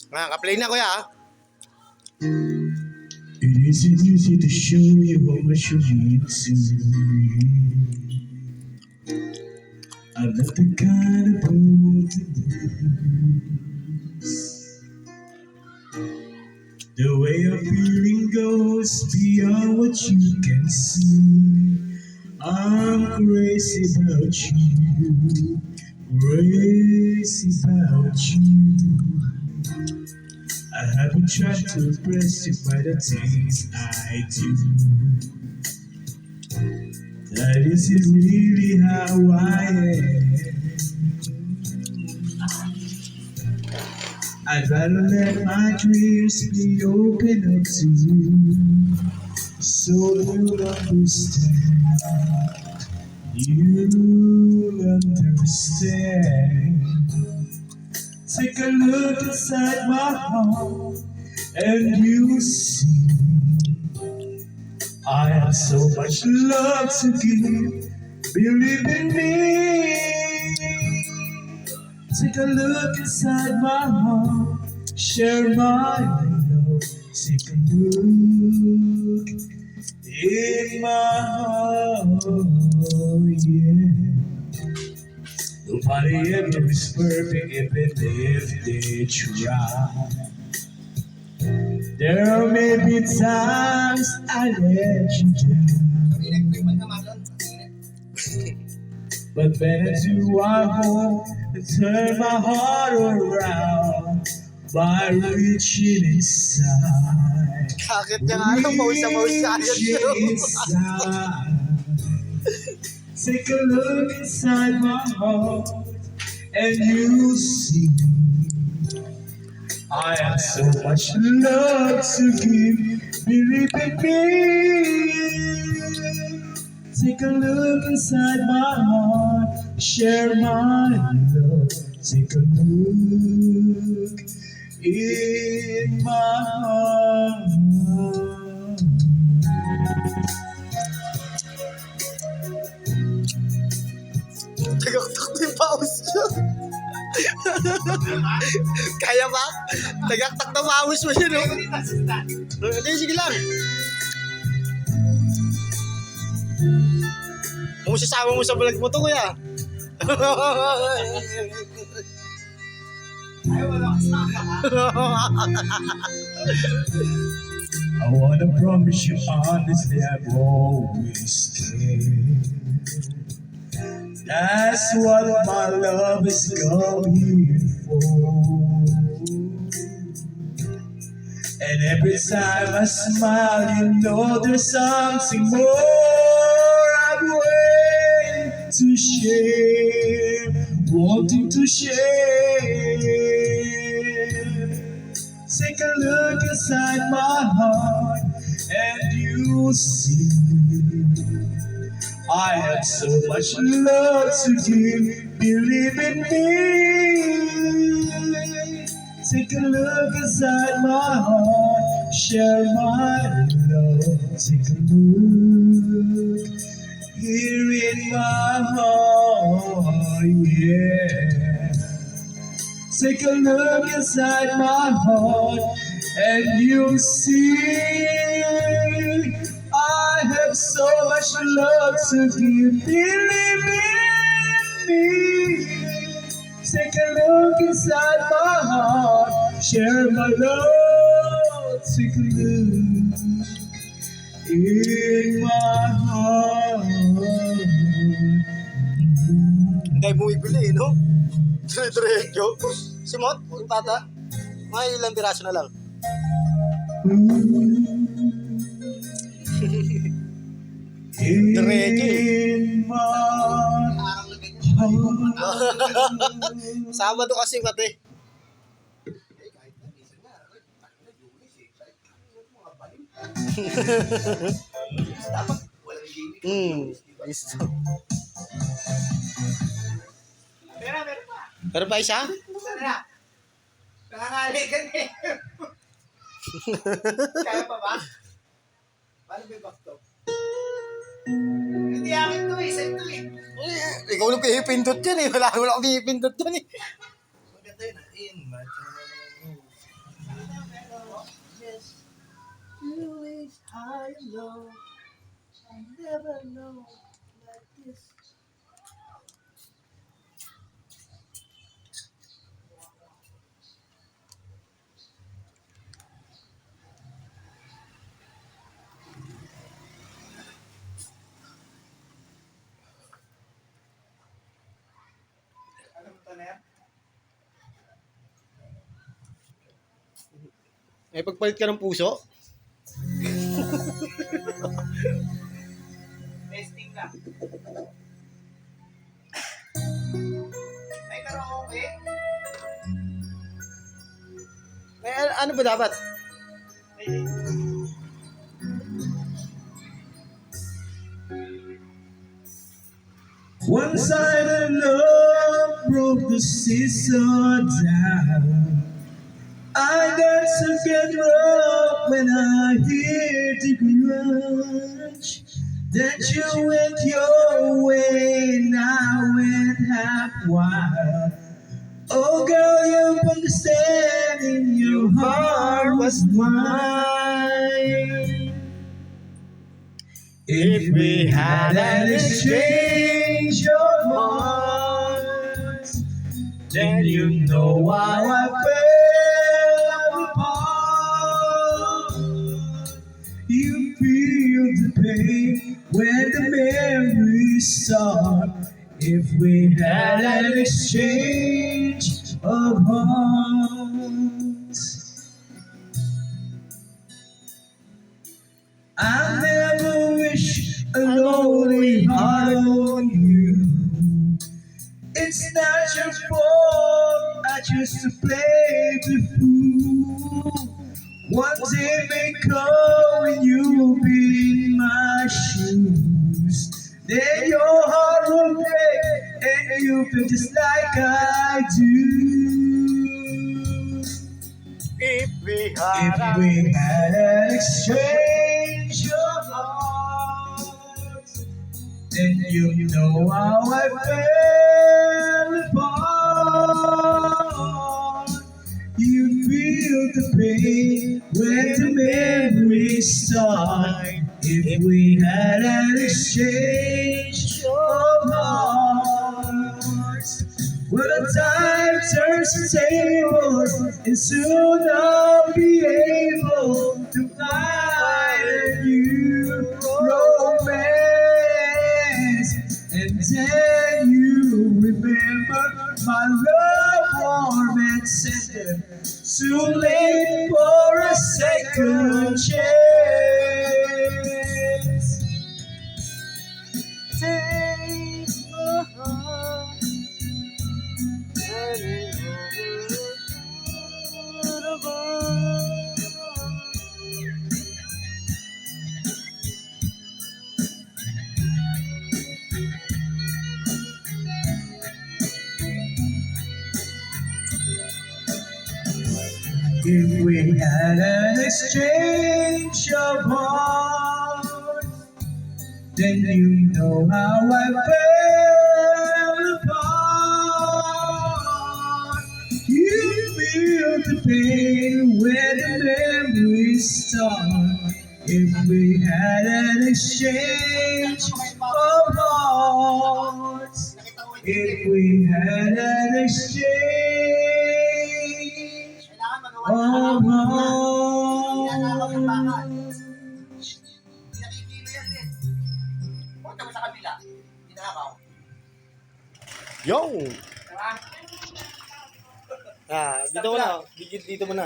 Naka-play na kuya ha. It isn't easy to show you how much you mean to me. I'm not the kind of fool to lose. The way I'm feeling goes beyond what you can see. I'm crazy about you, crazy about you. I haven't tried to impress you by the things I do. That isn't really how I am. I'd rather let my dreams be open up to you, so you'll understand. You'll understand. Take a look inside my heart and you'll see I have so much love to give. Believe in me. Take a look inside my heart, share my love. Take a look in my heart, yeah. Nobody ever is perfect even if they try. There may be times I let you down, but better to I hope and turn my heart around by reaching inside. Kakit niya nga lang, pawis na agad Reaching inside. Take a look inside my heart and you'll see I have so much love to give. Believe in me. Take a look inside my heart, share my love. Take a look in my heart. Tagaktak na yung pawis niya. Kaya ba? Tagaktak na pawis mo yun, no? Hindi, sige lang. Musasama mo sa vlog mo to, kuya. I wanna promise you honestly I've always cared. That's what my love is come here for. And every time I smile, you know there's something more I'm waiting to share, wanting to share. Take a look inside my heart and you'll see I have so much love to give. Believe in me. Take a look inside my heart, share my love. Take a look here in my heart, yeah. Take a look inside my heart and you'll see I have so much love to give. Believe in me. Take a look inside my heart, share my love. Take a look in my heart. Hindi mo ibili, no? Dire-diretso. Si Mot, yung tata, mga ilang piraso na lang. Diretso eh. Sabado kasi pati. Listo. Pero pa isa? Nangangali ka na eh. Kaya pa ba? Paano ba yung backstop? Hindi akin to eh. Sa'yo to eh. Ikaw lang kayo ipindot yan eh. Wala akong ipindot yan eh. Maganda yun ah. In my time. I know, I never know like this. Ano mo to, Ner? May pagpalit ka ng puso? Testing lang. May karaoke? May ano ba dapat? One-sided love broke the seesaw down. I got to get rough when I hear the grudge that you went your way and I went half wild. Oh girl, you understanding, your heart was mine. If we had an exchange of hearts, then you know how I fell apart. You feel the pain when the memories start. If we had an exchange of hearts, I never wish a lonely heart on you. It's not your fault, I just to play the fool. One day may come when you'll be in my shoes. Then your heart will break and you feel just like I do. If we If we had an exchange of hearts, then you know how I fell apart. You feel the pain when the memories start. If we had an exchange of hearts, well, the time turns the tables, and soon I'll be able to find a new romance. And then you remember my love warm and tender, too late for a second chance. take my heart and it If we had an exchange of hearts, then you know how I fell apart. You feel the pain when the memories start. If we had an exchange of hearts, if we had an exchange Kailangan magawa of ng hearts. Nakikilo yan din. Punta mo sa kabila. Tinakaw. Yo! Diba? Dito mo na. Dito mo na.